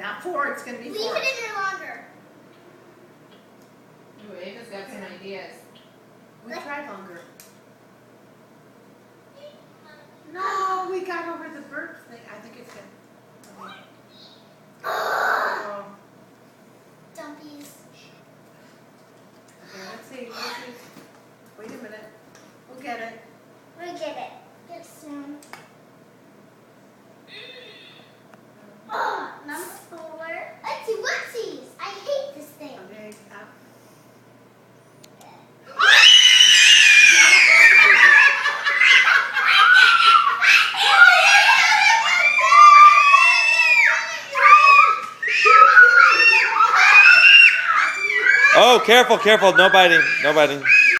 not 4, it's going to be 4. Leave it in there longer. Ooh, Ava's got some ideas. We tried longer. No, we got over the bird thing. I think it's good. Okay. Oh. Dumpies. Okay, let's see. Wait a minute. We'll get it. We'll get it. Get it soon. Oh, number 4. Utsy wootsies. I hate this thing. Okay. Oh, careful, careful. No biting. No biting.